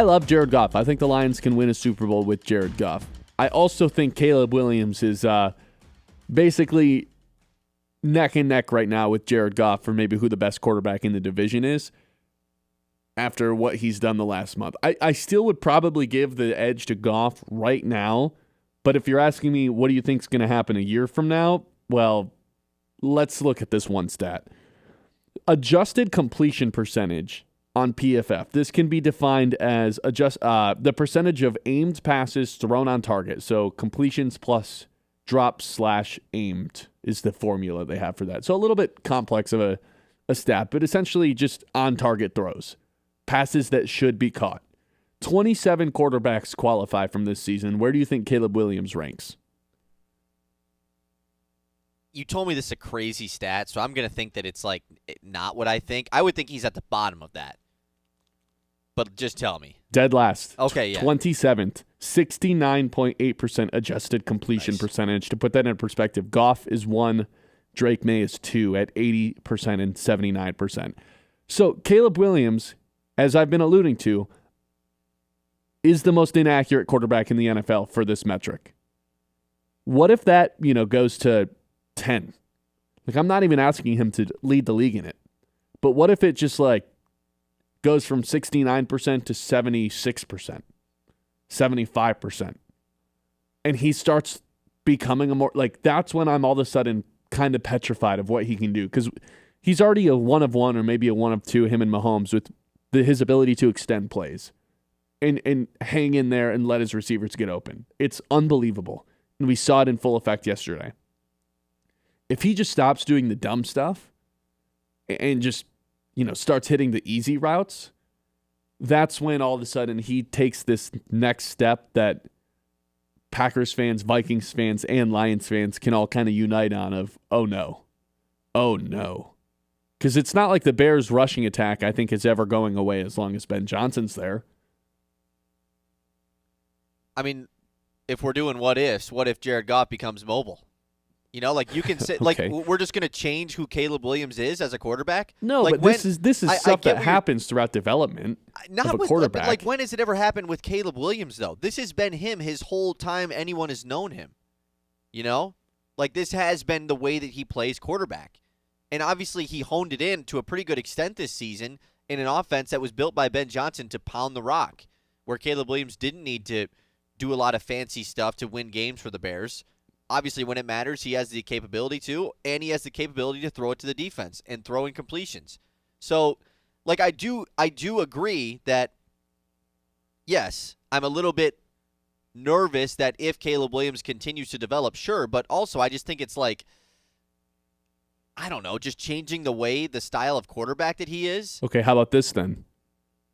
I love Jared Goff. I think the Lions can win a Super Bowl with Jared Goff. I also think Caleb Williams is basically neck and neck right now with Jared Goff for maybe who the best quarterback in the division is after what he's done the last month. I still would probably give the edge to Goff right now, but if you're asking me what do you think is going to happen a year from now, well, let's look at this one stat. Adjusted completion percentage on PFF. This can be defined as the percentage of aimed passes thrown on target. So completions plus drops/aimed is the formula they have for that. So a little bit complex of a stat, but essentially just on target throws. Passes that should be caught. 27 quarterbacks qualify from this season. Where do you think Caleb Williams ranks? You told me this is a crazy stat, so I'm going to think that it's like not what I think. I would think he's at the bottom of that. But just tell me. Dead last. Okay, yeah. 27th. 69.8% adjusted completion percentage. To put that in perspective, Goff is 1, Drake May is 2 at 80% and 79%. So Caleb Williams, as I've been alluding to, is the most inaccurate quarterback in the NFL for this metric. What if that, goes to 10? Like, I'm not even asking him to lead the league in it. But what if it just goes from 69% to 76%, 75%? And he starts becoming a more, that's when I'm all of a sudden kind of petrified of what he can do. Because he's already a 1 of 1 or maybe a 1 of 2, him and Mahomes, with his ability to extend plays and hang in there and let his receivers get open. It's unbelievable. And we saw it in full effect yesterday. If he just stops doing the dumb stuff and just, starts hitting the easy routes, that's when all of a sudden he takes this next step that Packers fans, Vikings fans, and Lions fans can all kind of unite on of, oh no. Because it's not like the Bears' rushing attack, I think, is ever going away as long as Ben Johnson's there. I mean, if we're doing what ifs, what if Jared Goff becomes mobile? You can say, Okay. we're just going to change who Caleb Williams is as a quarterback? No, but this is stuff that happens throughout development of a quarterback. But when has it ever happened with Caleb Williams, though? This has been him his whole time anyone has known him. This has been the way that he plays quarterback. And obviously he honed it in to a pretty good extent this season in an offense that was built by Ben Johnson to pound the rock, where Caleb Williams didn't need to do a lot of fancy stuff to win games for the Bears. Obviously, when it matters, he has the capability to, and he has the capability to throw it to the defense and throw in completions. So, I do agree that, yes, I'm a little bit nervous that if Caleb Williams continues to develop, sure, but also I just think it's I don't know, just changing the style of quarterback that he is. Okay, how about this then?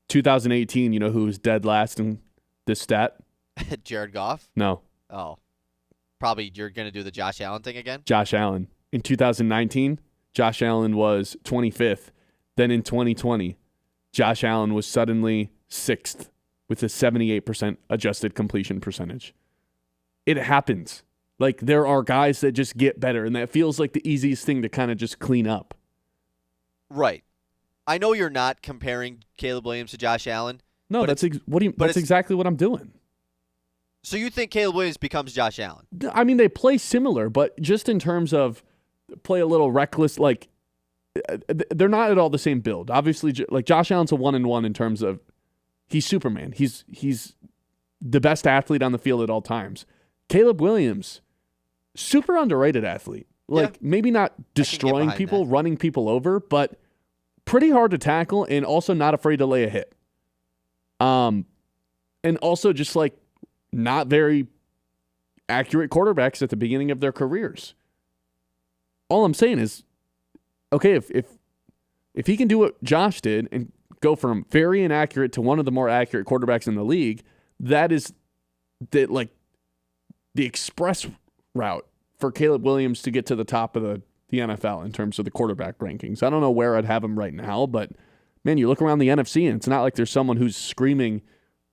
2018, you know who was dead last in this stat? Jared Goff? No. Oh. Probably you're going to do the Josh Allen thing again? Josh Allen. In 2019, Josh Allen was 25th. Then in 2020, Josh Allen was suddenly 6th with a 78% adjusted completion percentage. It happens. There are guys that just get better, and that feels like the easiest thing to kind of just clean up. Right. I know you're not comparing Caleb Williams to Josh Allen. No, that's exactly what I'm doing. So you think Caleb Williams becomes Josh Allen? I mean, they play similar, but just in terms of play a little reckless, they're not at all the same build. Obviously, Josh Allen's a 1-1 in terms of he's Superman. He's the best athlete on the field at all times. Caleb Williams, super underrated athlete. Maybe not destroying people, running people over, but pretty hard to tackle and also not afraid to lay a hit. And also just not very accurate quarterbacks at the beginning of their careers. All I'm saying is, okay, if he can do what Josh did and go from very inaccurate to one of the more accurate quarterbacks in the league, that is the express route for Caleb Williams to get to the top of the NFL in terms of the quarterback rankings. I don't know where I'd have him right now, but man, you look around the NFC and it's not like there's someone who's screaming,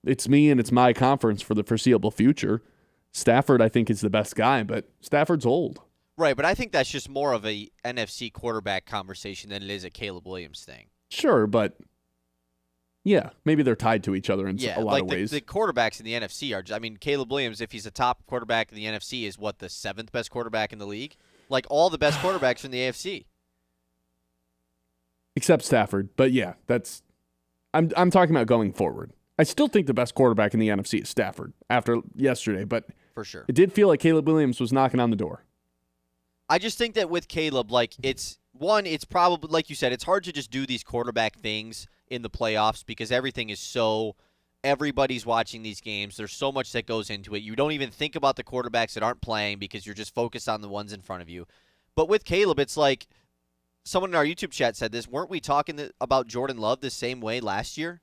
it's me and it's my conference for the foreseeable future. Stafford, I think, is the best guy, but Stafford's old. Right, but I think that's just more of a NFC quarterback conversation than it is a Caleb Williams thing. Sure, but Yeah, maybe they're tied to each other in Yeah, a lot like of ways. the quarterbacks in the NFC are. I mean, Caleb Williams, if he's a top quarterback in the NFC, is what, the 7th best quarterback in the league? Like all the best quarterbacks from the AFC. Except Stafford, but yeah, I'm talking about going forward. I still think the best quarterback in the NFC is Stafford after yesterday, but For sure. it did feel like Caleb Williams was knocking on the door. I just think that with Caleb, like, it's probably, like you said, it's hard to just do these quarterback things in the playoffs because everybody's watching these games. There's so much that goes into it. You don't even think about the quarterbacks that aren't playing because you're just focused on the ones in front of you. But with Caleb, it's like someone in our YouTube chat said this. Weren't we talking about Jordan Love the same way last year?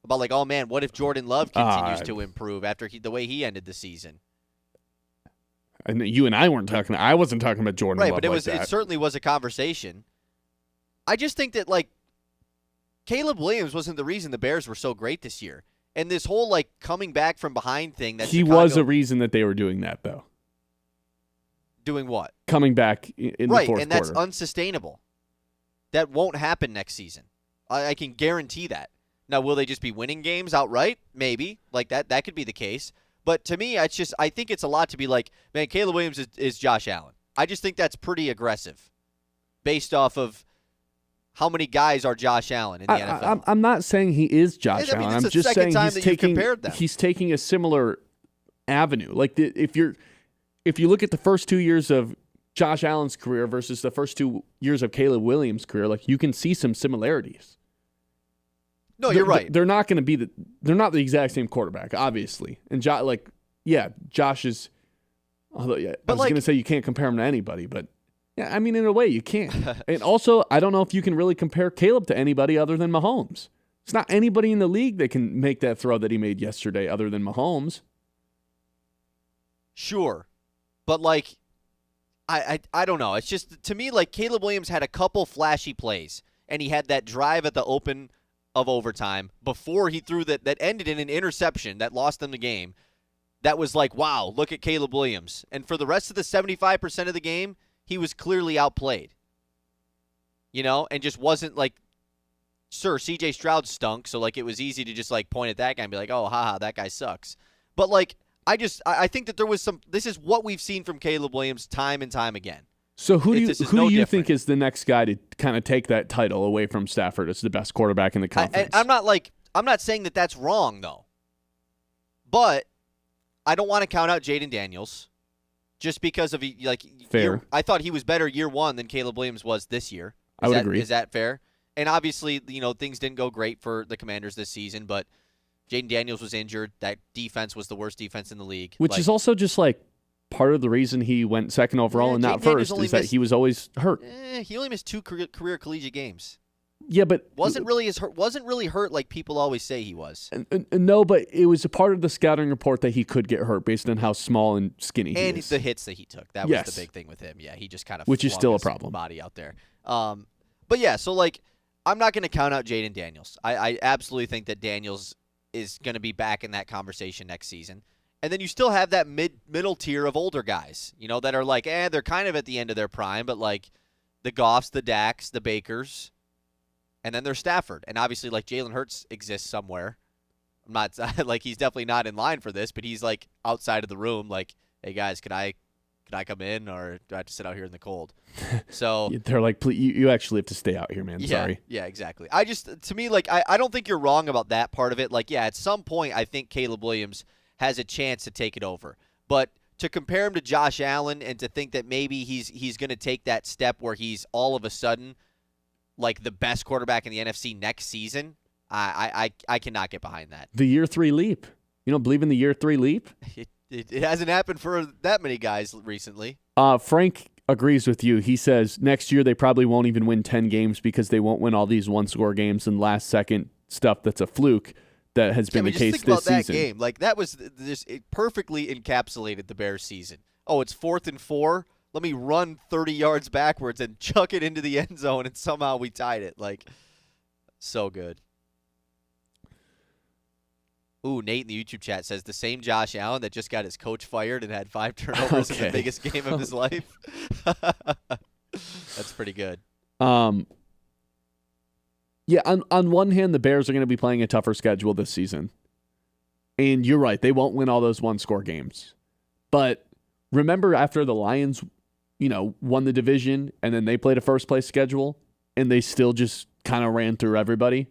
About like, oh man, what if Jordan Love continues to improve after the way he ended the season? And you and I weren't talking. I wasn't talking about Jordan Right, Love but like that. it certainly was a conversation. I just think that like Caleb Williams wasn't the reason the Bears were so great this year, and this whole like coming back from behind thing. That he Chicago, was a reason that they were doing that though. Doing what? Coming back in the fourth quarter. Right, and that's unsustainable. That won't happen next season. I can guarantee that. Now, will they just be winning games outright? Maybe. Like that could be the case. But to me, I think it's a lot to be like, man, Caleb Williams is Josh Allen. I just think that's pretty aggressive based off of how many guys are Josh Allen in the NFL. I'm not saying he is Josh Allen. I'm just saying he's taking a similar avenue. Like if you look at the first 2 years of Josh Allen's career versus the first 2 years of Caleb Williams' career, like you can see some similarities. No, you're right. They're not going to be they're not the exact same quarterback, obviously. And Josh is. Although, I was going to say you can't compare him to anybody, but yeah, I mean in a way you can. And also, I don't know if you can really compare Caleb to anybody other than Mahomes. It's not anybody in the league that can make that throw that he made yesterday, other than Mahomes. Sure, but like, I don't know. It's just to me like Caleb Williams had a couple flashy plays, and he had that drive at the open of overtime before he threw that ended in an interception that lost them the game. That was like, wow, look at Caleb Williams. And for the rest of the 75% of the game, he was clearly outplayed. And just wasn't like, sure, CJ Stroud stunk, so like it was easy to just like point at that guy and be like, oh, haha, that guy sucks. But like, I think that there was this is what we've seen from Caleb Williams time and time again. So who do you think is the next guy to kind of take that title away from Stafford as the best quarterback in the conference? I'm not saying that that's wrong though, but I don't want to count out Jaden Daniels just because of fair. I thought he was better year one than Caleb Williams was this year. I would agree. Is that fair? And obviously, things didn't go great for the Commanders this season, but Jaden Daniels was injured. That defense was the worst defense in the league, which is also just like part of the reason he went second overall and not first is that he was always hurt. He only missed 2 career collegiate games. Yeah, but wasn't really hurt like people always say he was. No, but it was a part of the scouting report that he could get hurt based on how small and skinny he is. And the hits that he took. That was the big thing with him. Yeah, he just kind of which is still a problem. Body out there. But yeah, so like I'm not going to count out Jaden Daniels. I absolutely think that Daniels is going to be back in that conversation next season. And then you still have that middle tier of older guys, that are like, they're kind of at the end of their prime, but like the Goffs, the Daks, the Bakers, and then there's Stafford. And obviously, like Jalen Hurts exists somewhere. I'm not like he's definitely not in line for this, but he's like outside of the room. Like, hey guys, can I come in, or do I have to sit out here in the cold? So they're like, please, you actually have to stay out here, man. Yeah, sorry. Yeah, exactly. To me, like I don't think you're wrong about that part of it. Like, yeah, at some point, I think Caleb Williams has a chance to take it over. But to compare him to Josh Allen and to think that maybe he's going to take that step where he's all of a sudden like the best quarterback in the NFC next season, I cannot get behind that. The year 3 leap. You don't believe in the year 3 leap? It hasn't happened for that many guys recently. Frank agrees with you. He says next year they probably won't even win 10 games because they won't win all these one-score games and last-second stuff that's a fluke. That has been the case this season. Just think about that game. Like, that was it perfectly encapsulated the Bears season. Oh, it's 4th and 4. Let me run 30 yards backwards and chuck it into the end zone, and somehow we tied it. Like, so good. Ooh, Nate in the YouTube chat says the same Josh Allen that just got his coach fired and had 5 turnovers in the biggest game of his life. That's pretty good. Yeah, on one hand, the Bears are going to be playing a tougher schedule this season. And you're right, they won't win all those one-score games. But remember after the Lions, won the division and then they played a first-place schedule and they still just kind of ran through everybody?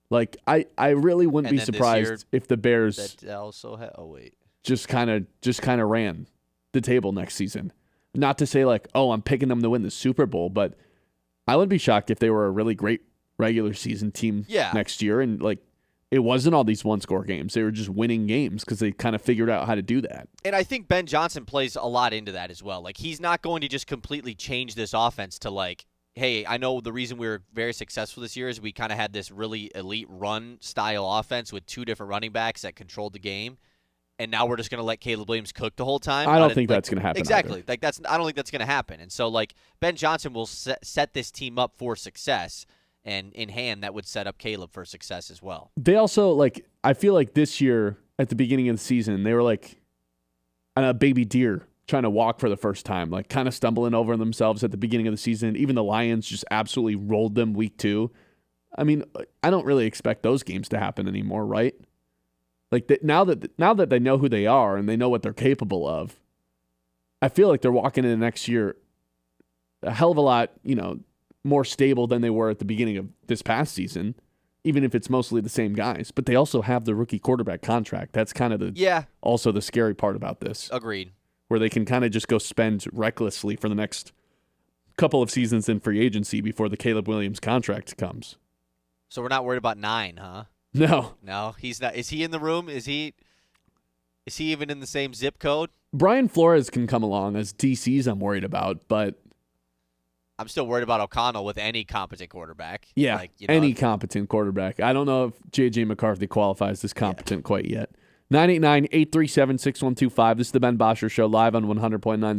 Like, I really wouldn't be surprised if the Bears just kind of ran the table next season. Not to say like, oh, I'm picking them to win the Super Bowl, but I wouldn't be shocked if they were a really great regular season team next year and like it wasn't all these one-score games. They were just winning games because they kind of figured out how to do that. And I think Ben Johnson plays a lot into that as well. Like, he's not going to just completely change this offense to like, hey, I know the reason we were very successful this year is we kind of had this really elite run-style offense with two different running backs that controlled the game. And now we're just going to let Caleb Williams cook the whole time. I don't think that's going to happen. Exactly. Either. I don't think that's going to happen. And so, like, Ben Johnson will set this team up for success. And in hand, that would set up Caleb for success as well. They also, like, I feel like this year at the beginning of the season, they were like a baby deer trying to walk for the first time, like kind of stumbling over themselves at the beginning of the season. Even the Lions just absolutely rolled them week 2. I mean, I don't really expect those games to happen anymore, right? Like now that they know who they are and they know what they're capable of, I feel like they're walking into next year a hell of a lot, more stable than they were at the beginning of this past season, even if it's mostly the same guys. But they also have the rookie quarterback contract. That's kind of also the scary part about this. Agreed. Where they can kind of just go spend recklessly for the next couple of seasons in free agency before the Caleb Williams contract comes. So we're not worried about 9, huh? No, he's not. Is he in the room? Is he even in the same zip code? Brian Flores can come along as DC's I'm worried about, but I'm still worried about O'Connell with any competent quarterback. Yeah, any competent quarterback. I don't know if J.J. McCarthy qualifies as competent quite yet. 989-837-6125. This is the Ben Bosscher Show live on 100.9 The